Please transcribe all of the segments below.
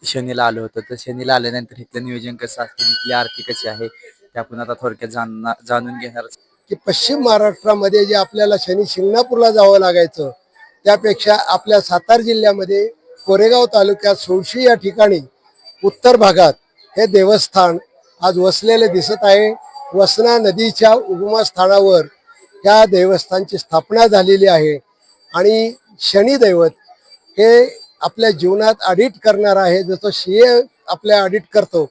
शनीला आलो होतो. तर शनीला आल्यानंतर इथलं नियोजन कसं असतं, इथली आरती कशी आहे, ते आपण आता थोडक्यात जाणून घेणार. की पश्चिम महाराष्ट्रामध्ये जे आपल्याला शनी शिंगणापूरला जावं लागायचं, त्यापेक्षा आपल्या सातारा जिल्ह्यामध्ये कोरेगाव तालुक्यात सोळशी या ठिकाणी उत्तर भागात हे देवस्थान आज वसलेले दिसत आहे. वसना नदीच्या उगमस्थानावर या देवस्थानची स्थापना झालेली आहे आणि शनिदैवत हे आपल्या जीवनात ऑडिट करणार आहे. जसं सीए आपल्या ऑडिट करतो,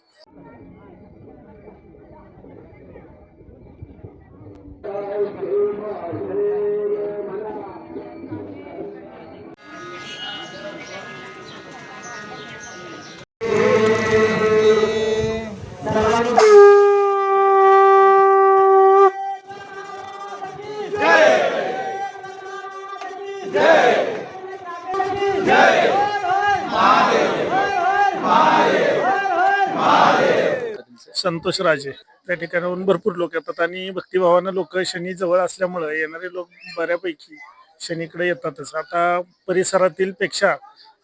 संतोष राजे त्या ठिकाणाहून भरपूर लोक येतात आणि भक्तिभावानं लोक शनी जवळ असल्यामुळे येणारे लोक बऱ्यापैकी शनीकडे येतातच. आता परिसरातील पेक्षा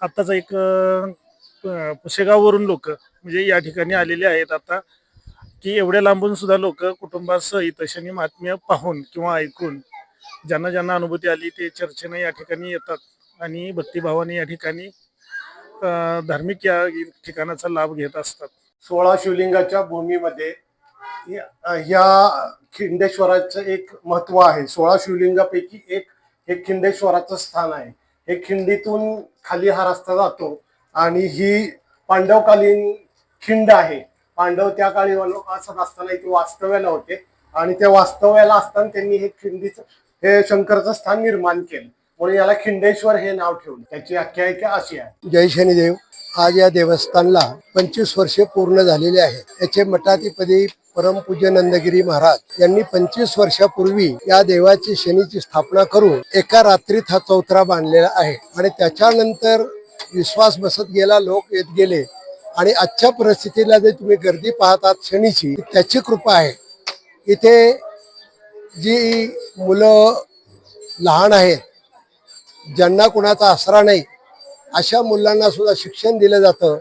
आताच एक पुशेगाववरून लोक म्हणजे या ठिकाणी आलेले आहेत आता, की एवढ्या लांबून सुद्धा लोक कुटुंबासहित शनी महात्म्य पाहून किंवा ऐकून ज्यांना ज्यांना अनुभूती आली ते चर्चेने या ठिकाणी येतात आणि भक्तिभावाने या ठिकाणी धार्मिक या ठिकाणाचा लाभ घेत असतात. 16 शिवलिंगाच्या भूमीमध्ये ह्या खिंडेश्वराचं एक महत्व आहे. 16 शिवलिंगापैकी एक हे खिंडेश्वराचं स्थान आहे. हे खिंडीतून खाली हा रस्ता जातो आणि ही पांडवकालीन खिंड आहे. पांडव त्या काळी असत असताना इथे वास्तव्याला होते आणि त्या वास्तव्याला असताना त्यांनी हे खिंडीचं हे शंकरचं स्थान निर्माण केलं, म्हणून याला खिंडेश्वर हे नाव ठेवलं. त्याची आख्यायिका अशी आहे. जय शनिदेव. आज या देवस्थानला 25 वर्षे पूर्ण झालेले आहेत. याचे मठाधिपती परमपूज्य नंदगिरी महाराज यांनी 25 वर्षापूर्वी या देवाची शनीची स्थापना करून एका रात्रीत हा चौथरा बांधलेला आहे आणि त्याच्यानंतर विश्वास बसत गेला, लोक येत गेले आणि आजच्या परिस्थितीला जे तुम्ही गर्दी पाहतात शनीची, त्याची कृपा आहे. इथे जी मुलं लहान आहेत, ज्यांना कुणाचा आसरा नाही, अशा मुलांना सुद्धा शिक्षण दिलं जातं.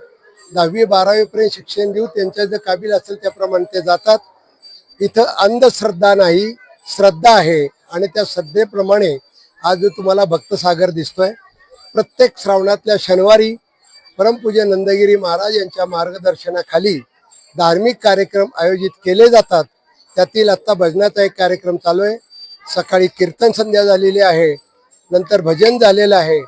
10वी 12वी पर्यंत शिक्षण देऊ, त्यांच्या जे काबिल असेल त्याप्रमाणे ते जातात. इथं अंधश्रद्धा नाही, श्रद्धा आहे आणि त्या श्रद्धेप्रमाणे आज जो तुम्हाला भक्तसागर दिसतोय, प्रत्येक श्रावणातल्या शनिवारी परमपूज्य नंदगिरी महाराज यांच्या मार्गदर्शनाखाली धार्मिक कार्यक्रम आयोजित केले जातात. त्यातील आत्ता भजनाचा एक कार्यक्रम चालू आहे. सकाळी कीर्तन संध्या झालेली आहे, नंतर भजन झालेलं आहे,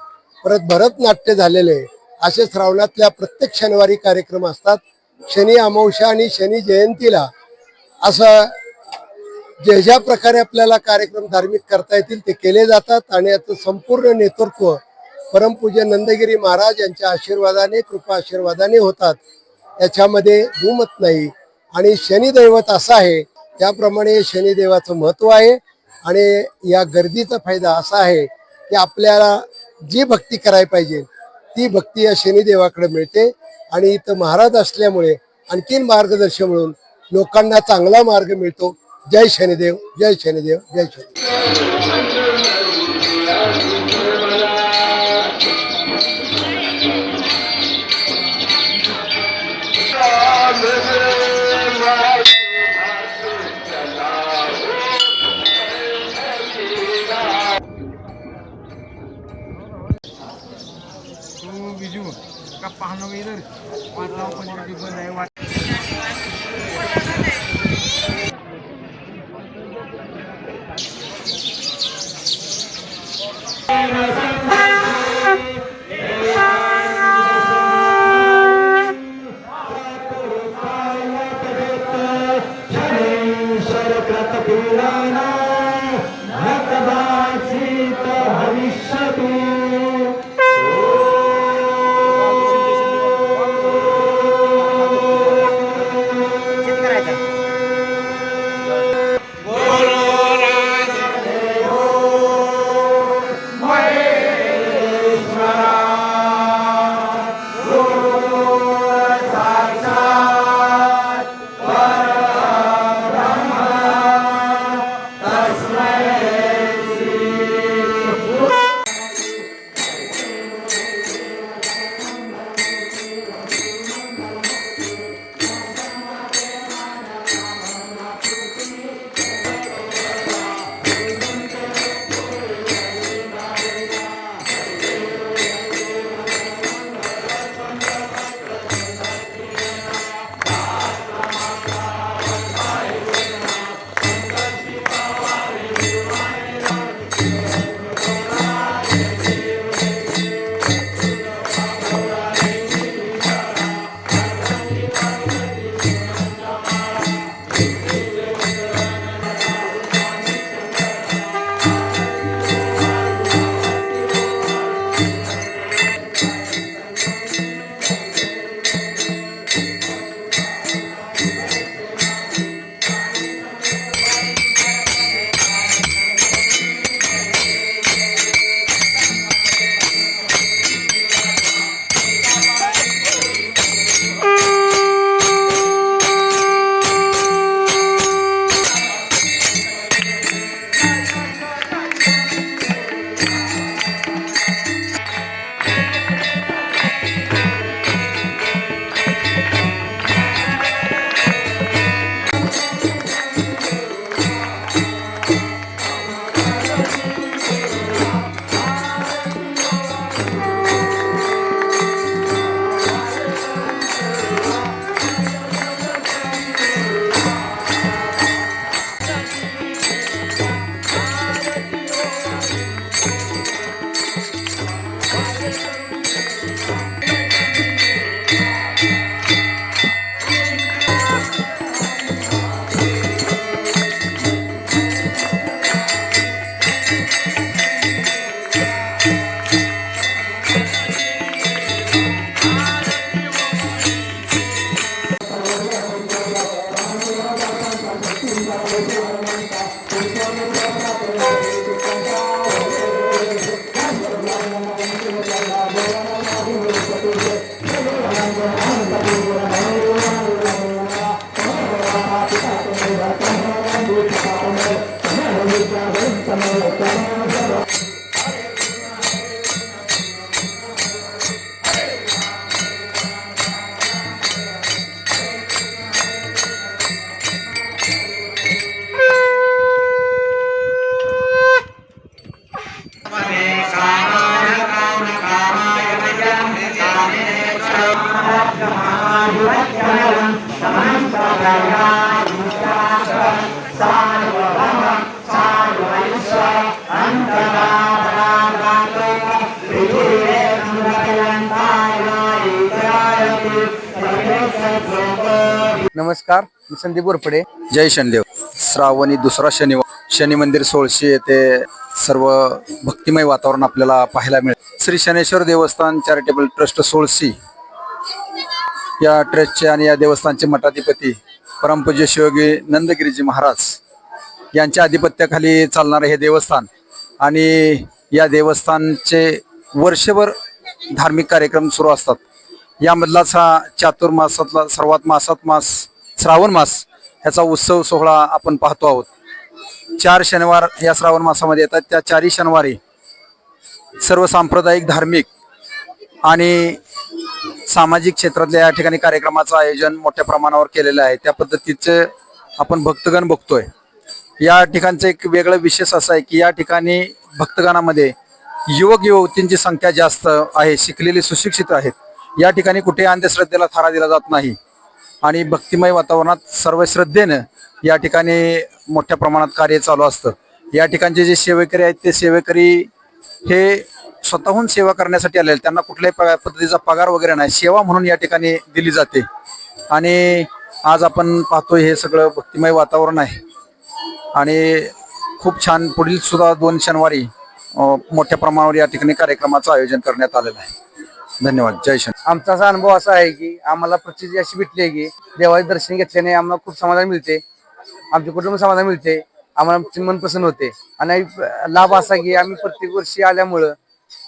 परत भरतनाट्य झालेले. असे श्रावणातल्या प्रत्येक शनिवारी कार्यक्रम असतात. शनी अमावस्या आणि शनी जयंतीला असं जे ज्या प्रकारे आपल्याला कार्यक्रम धार्मिक करता येतील ते केले जातात आणि याचं संपूर्ण नेतृत्व परमपूज्य नंदगिरी महाराज यांच्या आशीर्वादाने, कृपा आशीर्वादाने होतात. याच्यामध्ये दुमत नाही. आणि शनिदैवत असं आहे, त्याप्रमाणे शनिदेवाचं महत्व आहे. आणि या गर्दीचा फायदा असा आहे की आपल्याला जी भक्ती करायला पाहिजे ती भक्ती या शनिदेवाकडे मिळते आणि इथं महाराज असल्यामुळे आणखीन मार्गदर्शन मिळून लोकांना चांगला मार्ग मिळतो. जय शनिदेव, जय शनिदेव, जय शनिदेव. बिजू का पाहणं इधर वाताव पण बंद आहे. Mare नमस्कार, मी संदीप गोरपडे. जय शनिदेव. श्रावणी दुसरा शनिवार शनी मंदिर सोळशी येथे सर्व भक्तिमय वातावरण आपल्याला पाहायला मिळेल. श्री शनेश्वर देवस्थान चॅरिटेबल ट्रस्ट सोळशी या ट्रस्टचे आणि या देवस्थानचे मठाधिपती परमपूज्य शिवयोगी नंदगिरीजी महाराज यांच्या आधिपत्याखाली चालणारे हे देवस्थान आणि या देवस्थानचे वर्षभर धार्मिक कार्यक्रम सुरू असतात. यामधलाच हा चातुर्मासातला सर्वात मास श्रावण मास ह्याचा उत्सव सोहळा आपण पाहतो आहोत. 4 शनिवार या श्रावण मासामध्ये येतात. त्या 4 शनिवारी सर्व सांप्रदायिक, धार्मिक आणि सामाजिक क्षेत्रातल्या या ठिकाणी कार्यक्रमाचं आयोजन मोठ्या प्रमाणावर केलेलं आहे. त्या पद्धतीचे आपण भक्तगण बघतोय. या ठिकाणचं एक वेगळं विशेष असं आहे की या ठिकाणी भक्तगणामध्ये युवक युवतींची संख्या जास्त आहे. शिकलेली, सुशिक्षित आहेत. या ठिकाणी कुठे अंधश्रद्धेला थारा दिला जात नाही आणि भक्तिमय वातावरणात सर्व श्रद्धेनं या ठिकाणी मोठ्या प्रमाणात कार्य चालू असतं. या ठिकाणचे जे सेवेकरी आहेत ते सेवेकरी हे स्वतःहून सेवा करण्यासाठी आलेले. त्यांना कुठल्याही पद्धतीचा पगार वगैरे नाही. सेवा म्हणून या ठिकाणी दिली जाते आणि आज आपण पाहतोय हे सगळं भक्तिमय वातावरण आहे आणि खूप छान. पुढील सुद्धा 2 शनिवारी मोठ्या प्रमाणावर या ठिकाणी कार्यक्रमाचं आयोजन करण्यात आलेलं आहे. धन्यवाद. जय शनी. आमचा असा अनुभव असा आहे की आम्हाला प्रचिती अशी भेटली आहे की देवाचे दर्शन घेतल्याने आम्हाला खूप समाधान मिळते, आमचे कुटुंब समाधान मिळते, आम्हाला मन प्रसन्न होते. आणि लाभ असा की आम्ही प्रत्येक वर्षी आल्यामुळं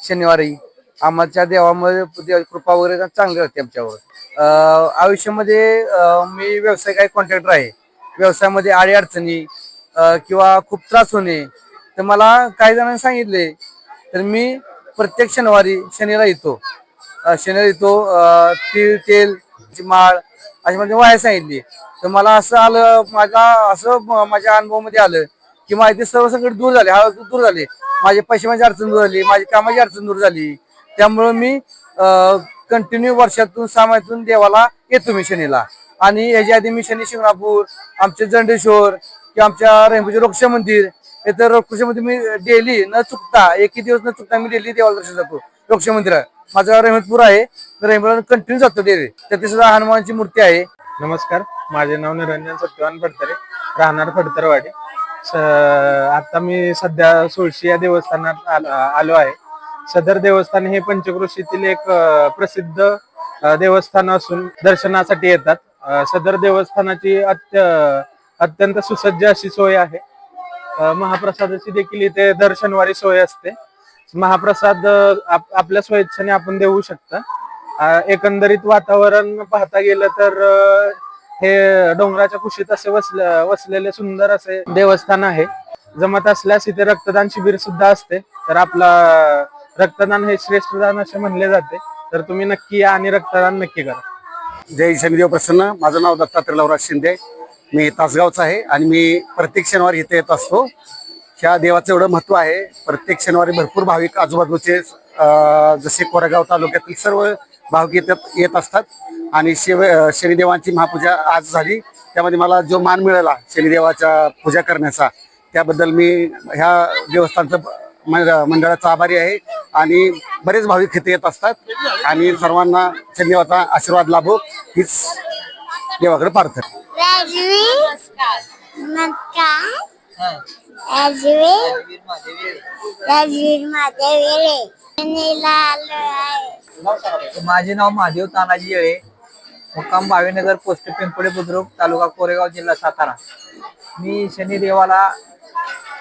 शनिवारी आम्हाला देवामध्ये कृपा वगैरे चांगली राहते आमच्यावर. आयुष्यामध्ये मी व्यावसायिक कॉन्ट्रॅक्टर आहे. व्यवसायामध्ये अडचणी किंवा खूप त्रास होणे तर मला काही जणांनी सांगितले तर मी प्रत्येक शनिवारी शनिवारी येतो. तीळ, तेल, माळ अशी माझी वाया सांगितली तर मला असं आलं, माझ्या अनुभवामध्ये आलं की माझे सर्व संकट दूर झाले, दूर झाले. माझे पैशाची अडचण दूर झाली, माझी कामाची अडचण दूर झाली. त्यामुळं मी कंटिन्यू वर्षातून 6 महिन्यातून देवाला येतो मी शनीला. आणि याच्या आधी मी शनी शिंगणापूर, आमचे जंडेश्वर किंवा आमच्या रहिमपूरचे रोक्ष मंदिर इथं रोक्षमध्ये मी डेली न चुकता एकही दिवस न चुकता मी डेली देवाला दर्शन जातो. रोक्ष मंदिरात माझा रहिमतपूर आहे, रहिमपूर कंटिन्यू जातो डेली. तिथे सुद्धा हनुमानची मूर्ती आहे. नमस्कार, माझे नाव निरंजन सत्यवान फडतरे, राहणार फडतरवाडी. आता मी सध्या सोळशी या देवस्थानात आलो आहे. सदर देवस्थान हे पंचक्रोशीतील एक प्रसिद्ध देवस्थान असून दर्शनासाठी येतात. सदर देवस्थानाची अत्यंत सुसज्ज अशी सोय आहे. महाप्रसादाची देखील इथे दर शनिवारी सोय असते. महाप्रसाद आपल्या स्वेच्छेने आपण देऊ शकता. एकंदरीत वातावरण पाहता गेलं तर हे डोंगराच्या कुशीत असे वसलेले सुंदर असे देवस्थान आहे. जमत असल्यास इथे रक्तदान शिबिर सुद्धा असते. तर आपला रक्तदान हे श्रेष्ठ दान असे म्हणले जाते. तर तुम्ही नक्की या आणि रक्तदान नक्की करा. जय शनिदेव प्रसन्न. माझं नाव दत्तात्रय लवराज शिंदे. मी तासगावचा आहे आणि मी प्रत्येक शनिवारी इथे येत असतो. ह्या देवाचं एवढं महत्व आहे. प्रत्येक शनिवारी भरपूर भाविक आजूबाजूचे जसे कोरेगाव तालुक्यातील सर्व भाविक येत असतात आणि शनिदेवांची महापूजा आज झाली. त्यामध्ये मला जो मान मिळाला शनिदेवाच्या पूजा करण्याचा त्याबद्दल मी ह्या देवस्थानचं मंडळाचा आभारी आहे. आणि बरेच भाविक इथे येत असतात आणि सर्वांना शनिदेवाचा आशीर्वाद लाभो हीच देवाकडे प्रार्थना. माझे नाव महादेव तानाजी येळे, मुक्काम भावेनगर, पोस्ट पिंपळे बुद्रुक, तालुका कोरेगाव, जिल्हा सातारा. मी शनिदेवाला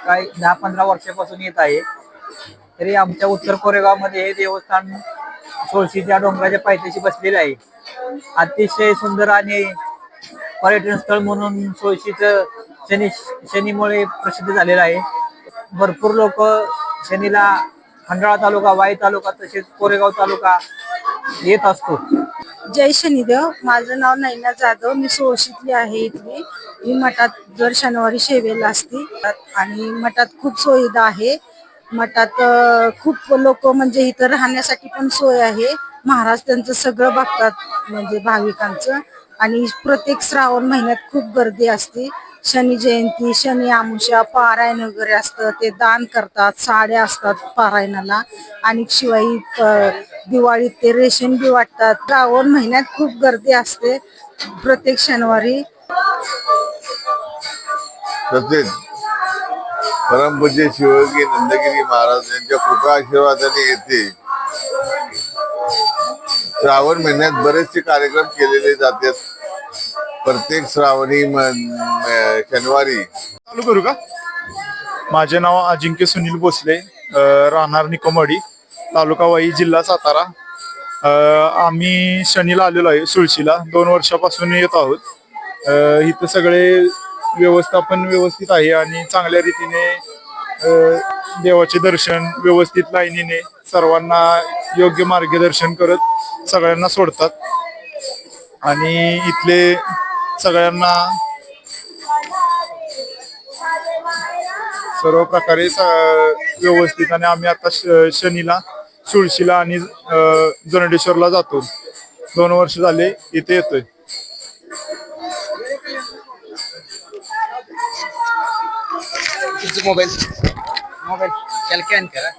काही 10-15 वर्षापासून येत आहे. तरी आमच्या उत्तर कोरेगाव मध्ये हे देवस्थान सोळशीच्या डोंगराच्या पायथ्याशी बसलेलं आहे. अतिशय सुंदर आणि पर्यटन स्थळ म्हणून सोळशीचं शनीमुळे प्रसिद्ध झालेलं आहे. भरपूर लोक शनीला खंडाळा तालुका, वाई तालुका तसेच कोरेगाव तालुका येत असतो. जय शनिदेव. माझं नाव नैना जाधव. मी सोळशीतली आहे. इथली मी मठात दर शनिवारी सेवेला असते आणि मठात खूप सुविधा आहे. मठात खूप लोक म्हणजे इथं राहण्यासाठी पण सोय आहे. महाराज त्यांचं सगळं बघतात म्हणजे भाविकांचं. आणि प्रत्येक श्रावण महिन्यात खूप गर्दी असते. शनी जयंती, शनी अमावस्या, पारायण वगैरे असतं, ते दान करतात, साड्या असतात पारायणाला. आणि शिवाय दिवाळीत ते रेशन बी वाटतात. श्रावण महिन्यात खूप गर्दी असते प्रत्येक शनिवारी. तसेच परमपूज्य शिवयोगी नंदगिरी महाराज यांच्या कृपा आशीर्वादाने येथे श्रावण महिन्यात बरेचसे कार्यक्रम केलेले जातात. प्रत्येक श्रावणी शनिवारी. चालू करू का? माझे नाव अजिंक्य सुनील भोसले, राहणार निकमवाडी, तालुका वाई, जिल्हा सातारा. आम्ही शनीला आलेलो आहे सुळशीला. 2 वर्षापासून येत आहोत. इथं सगळे व्यवस्थापन व्यवस्थित आहे आणि चांगल्या रीतीने देवाचे दर्शन व्यवस्थित लाईनीने सर्वांना योग्य मार्गदर्शन करत सगळ्यांना सोडतात. आणि इथले सगळ्यांना सर्व प्रकारे व्यवस्थित. आणि आम्ही आता शनीला, सुळशीला आणि जरंडेश्वरला जातो. 2 वर्ष झाले इथे येतोय. मोबाईल त्याला कॅन करा.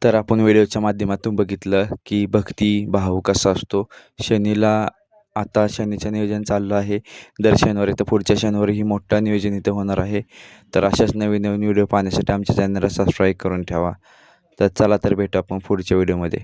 तर आपण व्हिडिओच्या माध्यमातून बघितलं की भक्तिभाव कसा असतो. शनीला आता शनीचं नियोजन चाललं आहे. दर शनिवारी तर पुढच्या शनिवारीही मोठं नियोजन इथं होणार आहे. तर अशाच नवीन नवीन व्हिडिओ पाहण्यासाठी आमच्या चॅनलला सबस्क्राईब करून ठेवा. तर चला तर भेटू आपण पुढच्या व्हिडिओमध्ये.